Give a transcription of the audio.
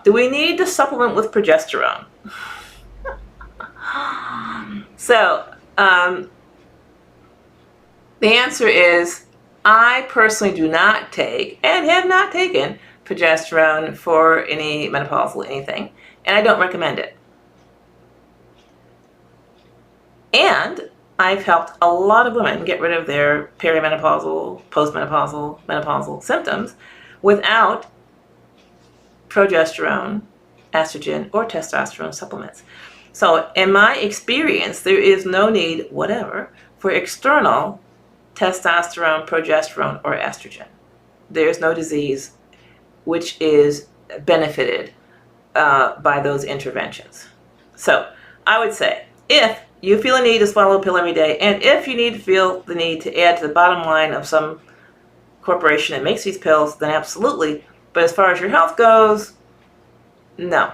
Do we need to supplement with progesterone? So, the answer is, I personally do not take and have not taken progesterone for any menopausal anything, and I don't recommend it. And I've helped a lot of women get rid of their perimenopausal, postmenopausal, menopausal symptoms without progesterone, estrogen, or testosterone supplements. So in my experience, there is no need whatever for external testosterone, progesterone, or estrogen. There's no disease which is benefited by those interventions. So I would say, if you feel a need to swallow a pill every day, and if you feel the need to add to the bottom line of some corporation that makes these pills, then absolutely. But as far as your health goes, no.